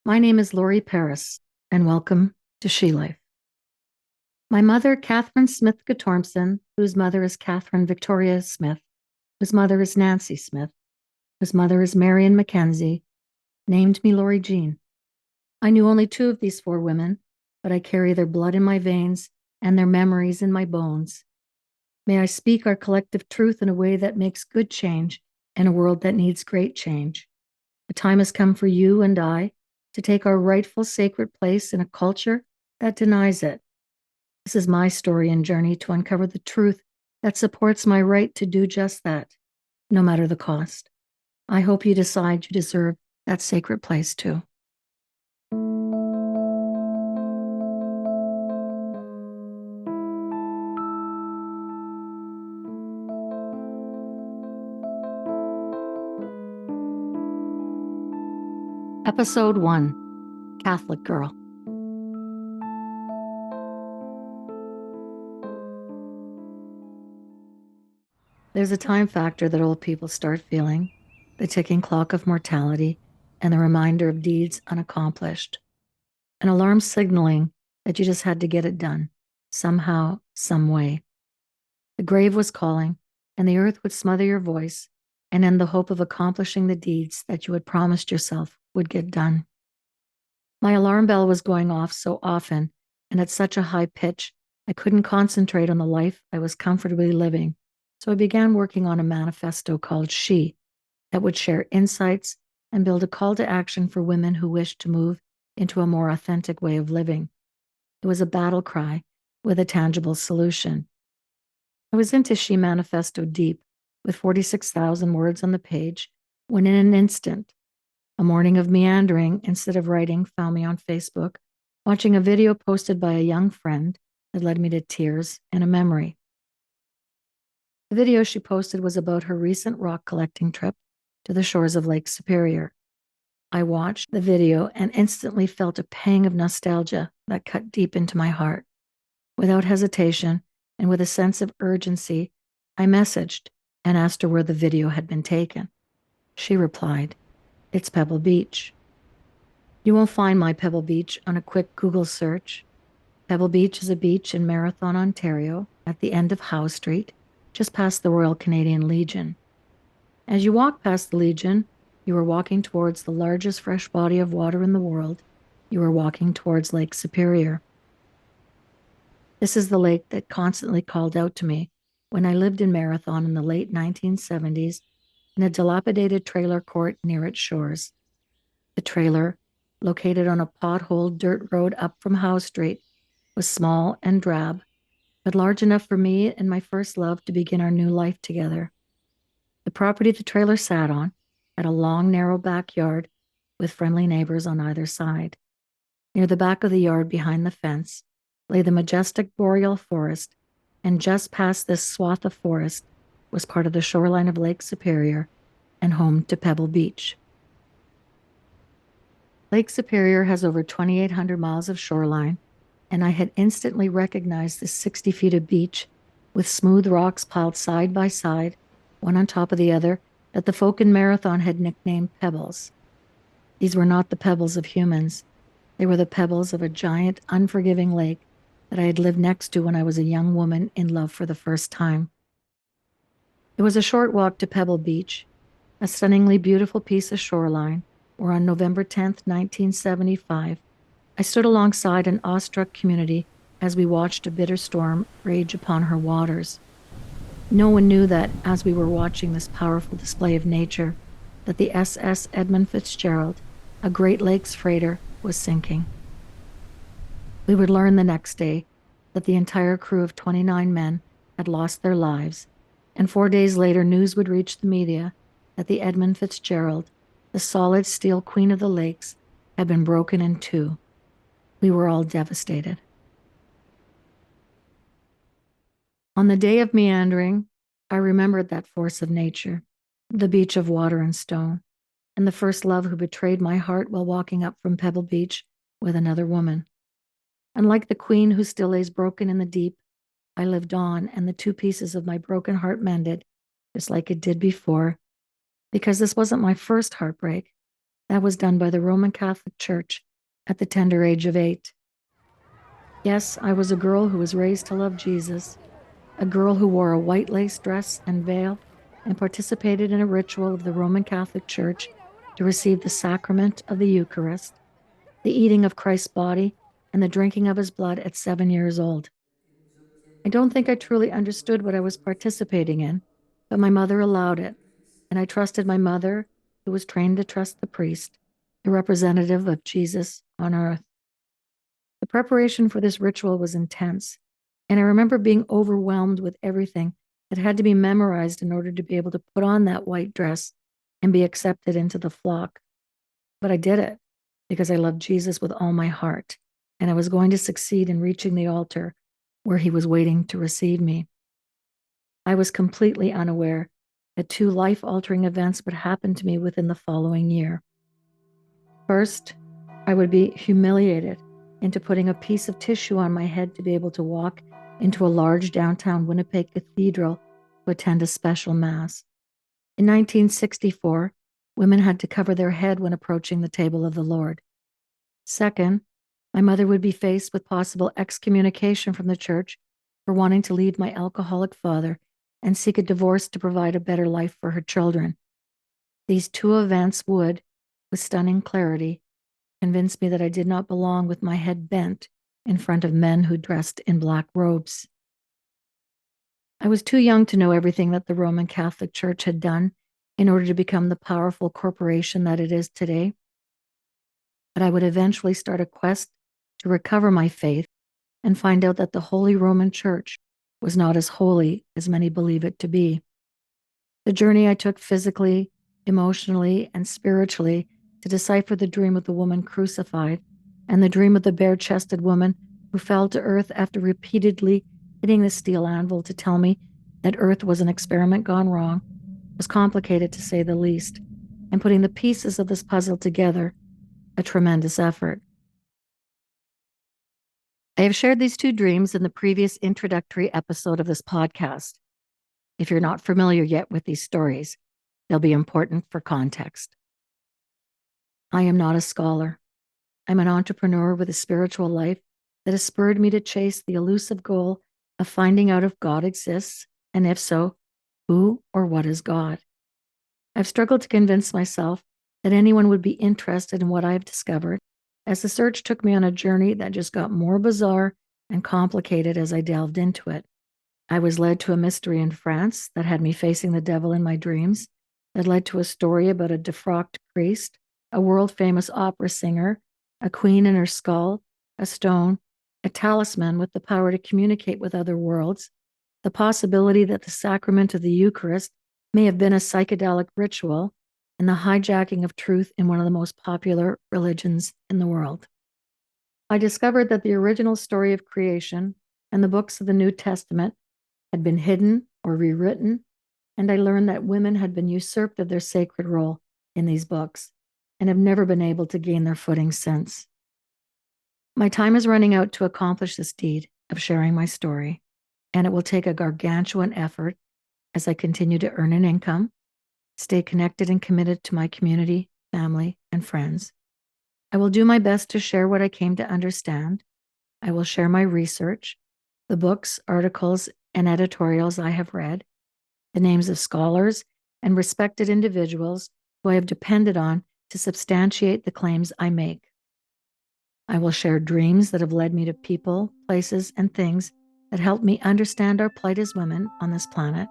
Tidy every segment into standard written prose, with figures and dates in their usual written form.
My name is Lori Paris, and welcome to She Life. My mother, Catherine Smith Gatormson, whose mother is Catherine Victoria Smith, whose mother is Nancy Smith, whose mother is Marion Mackenzie, named me Lori Jean. I knew only two of these four women, but I carry their blood in my veins and their memories in my bones. May I speak our collective truth in a way that makes good change in a world that needs great change. The time has come for you and I to take our rightful sacred place in a culture that denies it. This is my story and journey to uncover the truth that supports my right to do just that, no matter the cost. I hope you decide you deserve that sacred place too. Episode 1, Catholic Girl. There's a time factor that old people start feeling, the ticking clock of mortality, and the reminder of deeds unaccomplished. An alarm signaling that you just had to get it done, somehow, some way. The grave was calling, and the earth would smother your voice, and in the hope of accomplishing the deeds that you had promised yourself would get done. My alarm bell was going off so often and at such a high pitch, I couldn't concentrate on the life I was comfortably living. So I began working on a manifesto called She that would share insights and build a call to action for women who wished to move into a more authentic way of living. It was a battle cry with a tangible solution. I was into She Manifesto deep, with 46,000 words on the page, when in an instant, a morning of meandering instead of writing found me on Facebook, watching a video posted by a young friend that led me to tears and a memory. The video she posted was about her recent rock collecting trip to the shores of Lake Superior. I watched the video and instantly felt a pang of nostalgia that cut deep into my heart. Without hesitation and with a sense of urgency, I messaged and asked her where the video had been taken. She replied, "It's Pebble Beach." You won't find my Pebble Beach on a quick Google search. Pebble Beach is a beach in Marathon, Ontario, at the end of Howe Street, just past the Royal Canadian Legion. As you walk past the Legion, you are walking towards the largest fresh body of water in the world. You are walking towards Lake Superior. This is the lake that constantly called out to me when I lived in Marathon in the late 1970s in a dilapidated trailer court near its shores. The trailer, located on a potholed dirt road up from Howe Street, was small and drab, but large enough for me and my first love to begin our new life together. The property the trailer sat on had a long, narrow backyard with friendly neighbors on either side. Near the back of the yard behind the fence lay the majestic boreal forest, and just past this swath of forest was part of the shoreline of Lake Superior and home to Pebble Beach. Lake Superior has over 2,800 miles of shoreline, and I had instantly recognized the 60 feet of beach with smooth rocks piled side by side, one on top of the other, that the folk in Marathon had nicknamed pebbles. These were not the pebbles of humans. They were the pebbles of a giant, unforgiving lake that I had lived next to when I was a young woman in love for the first time. It was a short walk to Pebble Beach, a stunningly beautiful piece of shoreline, where on November 10th, 1975, I stood alongside an awestruck community as we watched a bitter storm rage upon her waters. No one knew that, as we were watching this powerful display of nature, that the SS Edmund Fitzgerald, a Great Lakes freighter, was sinking. We would learn the next day that the entire crew of 29 men had lost their lives, and 4 days later news would reach the media that the Edmund Fitzgerald, the solid steel queen of the lakes, had been broken in two. We were all devastated. On the day of meandering, I remembered that force of nature, the beach of water and stone, and the first love who betrayed my heart while walking up from Pebble Beach with another woman. Unlike the queen who still lays broken in the deep, I lived on, and the two pieces of my broken heart mended, just like it did before, because this wasn't my first heartbreak. That was done by the Roman Catholic Church at the tender age of 8. Yes, I was a girl who was raised to love Jesus, a girl who wore a white lace dress and veil and participated in a ritual of the Roman Catholic Church to receive the sacrament of the Eucharist, the eating of Christ's body, and the drinking of his blood at 7 years old. I don't think I truly understood what I was participating in, but my mother allowed it, and I trusted my mother, who was trained to trust the priest, the representative of Jesus on earth. The preparation for this ritual was intense, and I remember being overwhelmed with everything that had to be memorized in order to be able to put on that white dress and be accepted into the flock. But I did it because I loved Jesus with all my heart, and I was going to succeed in reaching the altar where he was waiting to receive me. I was completely unaware that 2 life-altering events would happen to me within the following year. First, I would be humiliated into putting a piece of tissue on my head to be able to walk into a large downtown Winnipeg cathedral to attend a special mass. In 1964, women had to cover their head when approaching the table of the Lord. Second, my mother would be faced with possible excommunication from the church for wanting to leave my alcoholic father and seek a divorce to provide a better life for her children. These 2 events would, with stunning clarity, convince me that I did not belong with my head bent in front of men who dressed in black robes. I was too young to know everything that the Roman Catholic Church had done in order to become the powerful corporation that it is today, but I would eventually start a quest to recover my faith and find out that the Holy Roman Church was not as holy as many believe it to be. The journey I took physically, emotionally, and spiritually to decipher the dream of the woman crucified and the dream of the bare-chested woman who fell to earth after repeatedly hitting the steel anvil to tell me that Earth was an experiment gone wrong was complicated to say the least, and putting the pieces of this puzzle together, a tremendous effort. I have shared these 2 dreams in the previous introductory episode of this podcast. If you're not familiar yet with these stories, they'll be important for context. I am not a scholar. I'm an entrepreneur with a spiritual life that has spurred me to chase the elusive goal of finding out if God exists, and if so, who or what is God. I've struggled to convince myself that anyone would be interested in what I've discovered, as the search took me on a journey that just got more bizarre and complicated as I delved into it. I was led to a mystery in France that had me facing the devil in my dreams, that led to a story about a defrocked priest, a world-famous opera singer, a queen in her skull, a stone, a talisman with the power to communicate with other worlds, the possibility that the sacrament of the Eucharist may have been a psychedelic ritual, and the hijacking of truth in one of the most popular religions in the world. I discovered that the original story of creation and the books of the New Testament had been hidden or rewritten, and I learned that women had been usurped of their sacred role in these books and have never been able to gain their footing since. My time is running out to accomplish this deed of sharing my story, and it will take a gargantuan effort as I continue to earn an income, stay connected and committed to my community, family, and friends. I will do my best to share what I came to understand. I will share my research, the books, articles, and editorials I have read, the names of scholars and respected individuals who I have depended on to substantiate the claims I make. I will share dreams that have led me to people, places, and things that help me understand our plight as women on this planet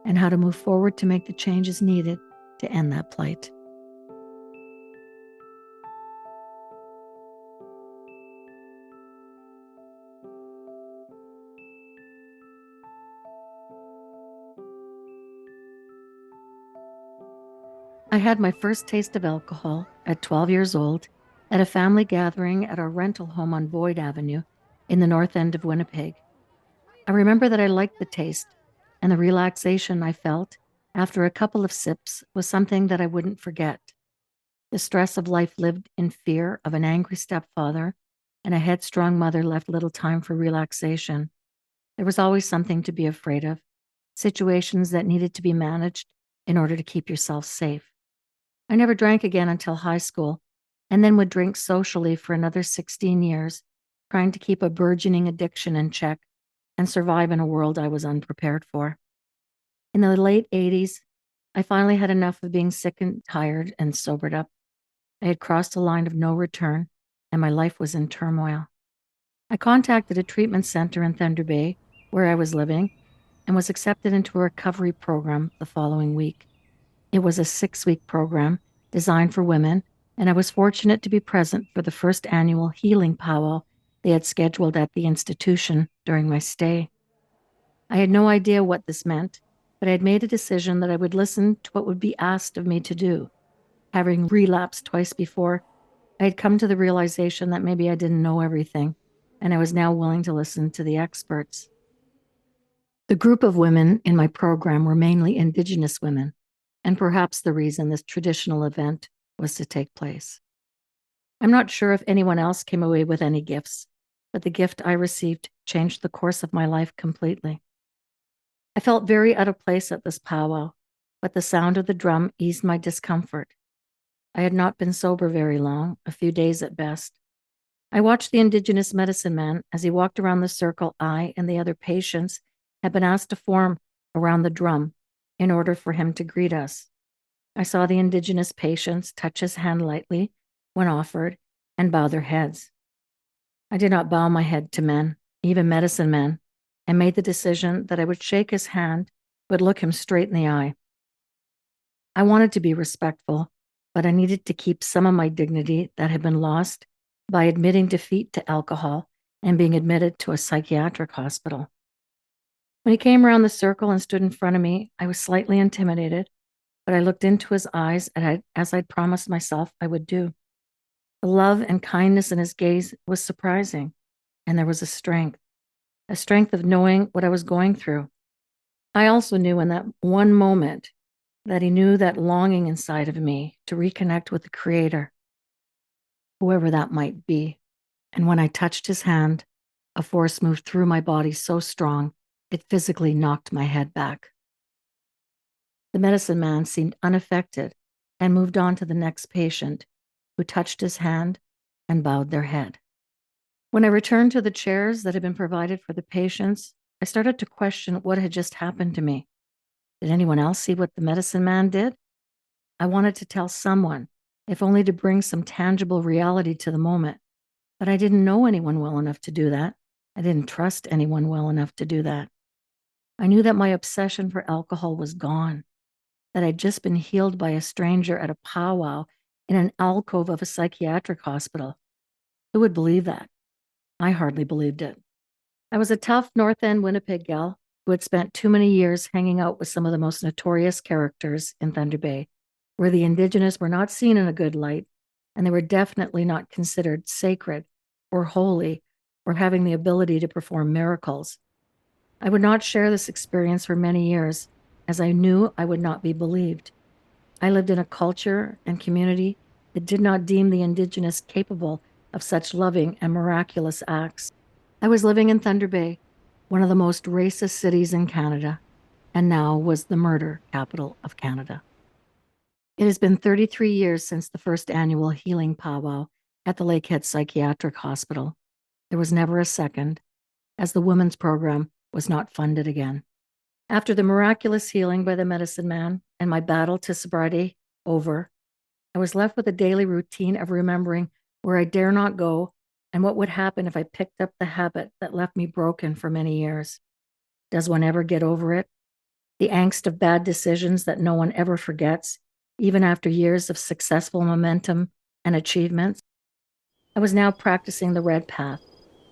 and how to move forward to make the changes needed to end that plight. I had my first taste of alcohol at 12 years old at a family gathering at our rental home on Boyd Avenue in the north end of Winnipeg. I remember that I liked the taste, and the relaxation I felt after a couple of sips was something that I wouldn't forget. The stress of life lived in fear of an angry stepfather, and a headstrong mother left little time for relaxation. There was always something to be afraid of, situations that needed to be managed in order to keep yourself safe. I never drank again until high school, and then would drink socially for another 16 years, trying to keep a burgeoning addiction in check and survive in a world I was unprepared for. In the late 80s, I finally had enough of being sick and tired and sobered up. I had crossed a line of no return, and my life was in turmoil. I contacted a treatment center in Thunder Bay, where I was living, and was accepted into a recovery program the following week. It was a 6-week program designed for women, and I was fortunate to be present for the first annual healing powwow they had scheduled at the institution during my stay. I had no idea what this meant, but I had made a decision that I would listen to what would be asked of me to do. Having relapsed twice before, I had come to the realization that maybe I didn't know everything, and I was now willing to listen to the experts. The group of women in my program were mainly Indigenous women, and perhaps the reason this traditional event was to take place. I'm not sure if anyone else came away with any gifts, but the gift I received changed the course of my life completely. I felt very out of place at this powwow, but the sound of the drum eased my discomfort. I had not been sober very long, a few days at best. I watched the Indigenous medicine man as he walked around the circle I and the other patients had been asked to form around the drum in order for him to greet us. I saw the Indigenous patients touch his hand lightly when offered and bow their heads. I did not bow my head to men, even medicine men, and made the decision that I would shake his hand but look him straight in the eye. I wanted to be respectful, but I needed to keep some of my dignity that had been lost by admitting defeat to alcohol and being admitted to a psychiatric hospital. When he came around the circle and stood in front of me, I was slightly intimidated, but I looked into his eyes as I'd promised myself I would do. The love and kindness in his gaze was surprising, and there was a strength of knowing what I was going through. I also knew in that one moment that he knew that longing inside of me to reconnect with the Creator, whoever that might be. And when I touched his hand, a force moved through my body so strong, it physically knocked my head back. The medicine man seemed unaffected and moved on to the next patient, who touched his hand and bowed their head. When I returned to the chairs that had been provided for the patients, I started to question what had just happened to me. Did anyone else see what the medicine man did? I wanted to tell someone, if only to bring some tangible reality to the moment. But I didn't know anyone well enough to do that. I didn't trust anyone well enough to do that. I knew that my obsession for alcohol was gone, that I'd just been healed by a stranger at a powwow in an alcove of a psychiatric hospital. Who would believe that? I hardly believed it. I was a tough North End Winnipeg gal who had spent too many years hanging out with some of the most notorious characters in Thunder Bay, where the Indigenous were not seen in a good light, and they were definitely not considered sacred or holy or having the ability to perform miracles. I would not share this experience for many years, as I knew I would not be believed. I lived in a culture and community that did not deem the Indigenous capable of such loving and miraculous acts. I was living in Thunder Bay, one of the most racist cities in Canada, and now was the murder capital of Canada. It has been 33 years since the first annual healing powwow at the Lakehead Psychiatric Hospital. There was never a second, as the women's program was not funded again. After the miraculous healing by the medicine man and my battle to sobriety over, I was left with a daily routine of remembering where I dare not go and what would happen if I picked up the habit that left me broken for many years. Does one ever get over it? The angst of bad decisions that no one ever forgets, even after years of successful momentum and achievements? I was now practicing the red path,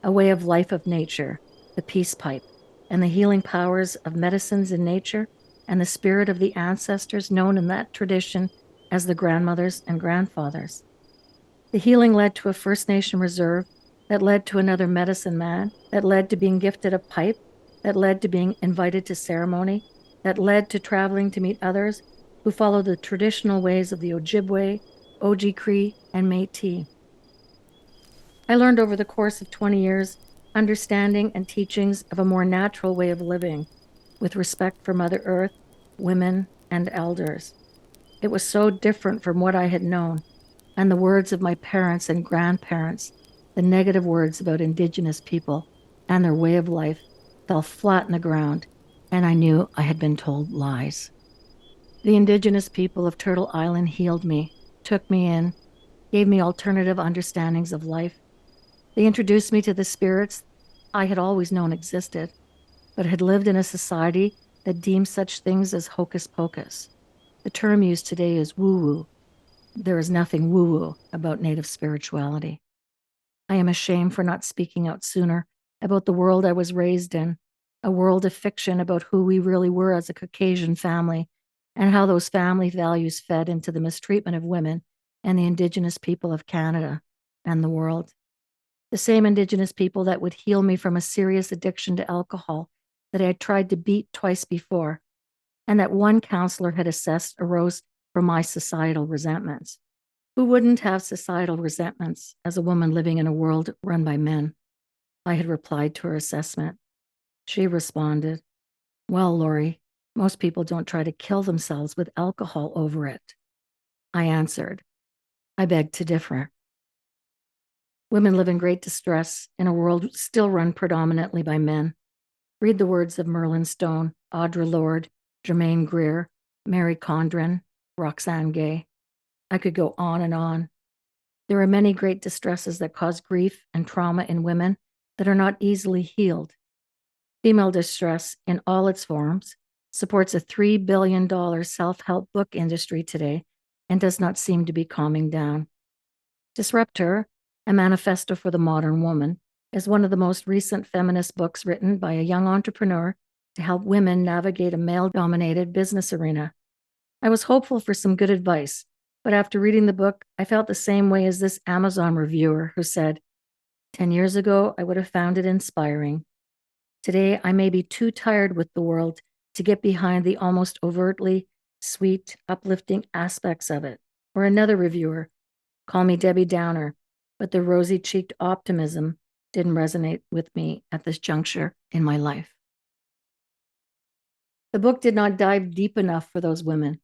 a way of life of nature, the peace pipe, and the healing powers of medicines in nature and the spirit of the ancestors known in that tradition as the grandmothers and grandfathers. The healing led to a First Nation reserve that led to another medicine man, that led to being gifted a pipe, that led to being invited to ceremony, that led to traveling to meet others who follow the traditional ways of the Ojibwe, Oji-Cree, and Métis. I learned over the course of 20 years understanding and teachings of a more natural way of living, with respect for Mother Earth, women, and elders. It was so different from what I had known, and the words of my parents and grandparents, the negative words about Indigenous people and their way of life, fell flat in the ground, and I knew I had been told lies. The Indigenous people of Turtle Island healed me, took me in, gave me alternative understandings of life. They introduced me to the spirits I had always known existed, but had lived in a society that deemed such things as hocus pocus. The term used today is woo woo. There is nothing woo woo about Native spirituality. I am ashamed for not speaking out sooner about the world I was raised in, a world of fiction about who we really were as a Caucasian family, and how those family values fed into the mistreatment of women and the Indigenous people of Canada and the world. The same Indigenous people that would heal me from a serious addiction to alcohol that I had tried to beat twice before, and that one counselor had assessed arose from my societal resentments. Who wouldn't have societal resentments as a woman living in a world run by men? I had replied to her assessment. She responded, well, Lori, most people don't try to kill themselves with alcohol over it. I answered, I beg to differ. Women live in great distress in a world still run predominantly by men. Read the words of Merlin Stone, Audre Lorde, Germaine Greer, Mary Condren, Roxane Gay. I could go on and on. There are many great distresses that cause grief and trauma in women that are not easily healed. Female distress, in all its forms, supports a $3 billion self-help book industry today and does not seem to be calming down. Disrupt Her, a manifesto for the modern woman, is one of the most recent feminist books written by a young entrepreneur to help women navigate a male-dominated business arena. I was hopeful for some good advice, but after reading the book, I felt the same way as this Amazon reviewer who said, 10 years ago, I would have found it inspiring. Today, I may be too tired with the world to get behind the almost overtly sweet, uplifting aspects of it. Or another reviewer, call me Debbie Downer, but the rosy-cheeked optimism didn't resonate with me at this juncture in my life. The book did not dive deep enough for those women,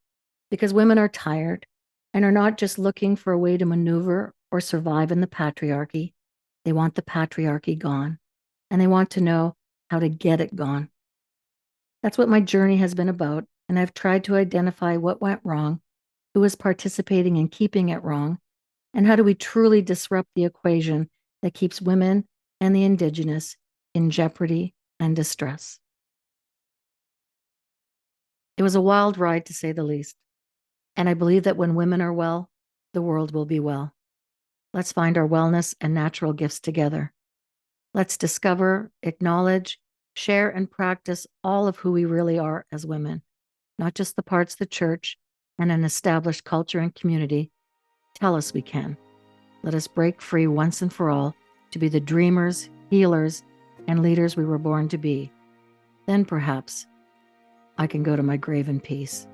because women are tired and are not just looking for a way to maneuver or survive in the patriarchy. They want the patriarchy gone, and they want to know how to get it gone. That's what my journey has been about, and I've tried to identify what went wrong, who is participating in keeping it wrong, and how do we truly disrupt the equation that keeps women and the Indigenous in jeopardy and distress. It was a wild ride, to say the least, and I believe that when women are well, the world will be well. Let's find our wellness and natural gifts together. Let's discover, acknowledge, share, and practice all of who we really are as women, not just the parts the church and an established culture and community tell us we can. Let us break free once and for all to be the dreamers, healers, and leaders we were born to be. Then perhaps I can go to my grave in peace.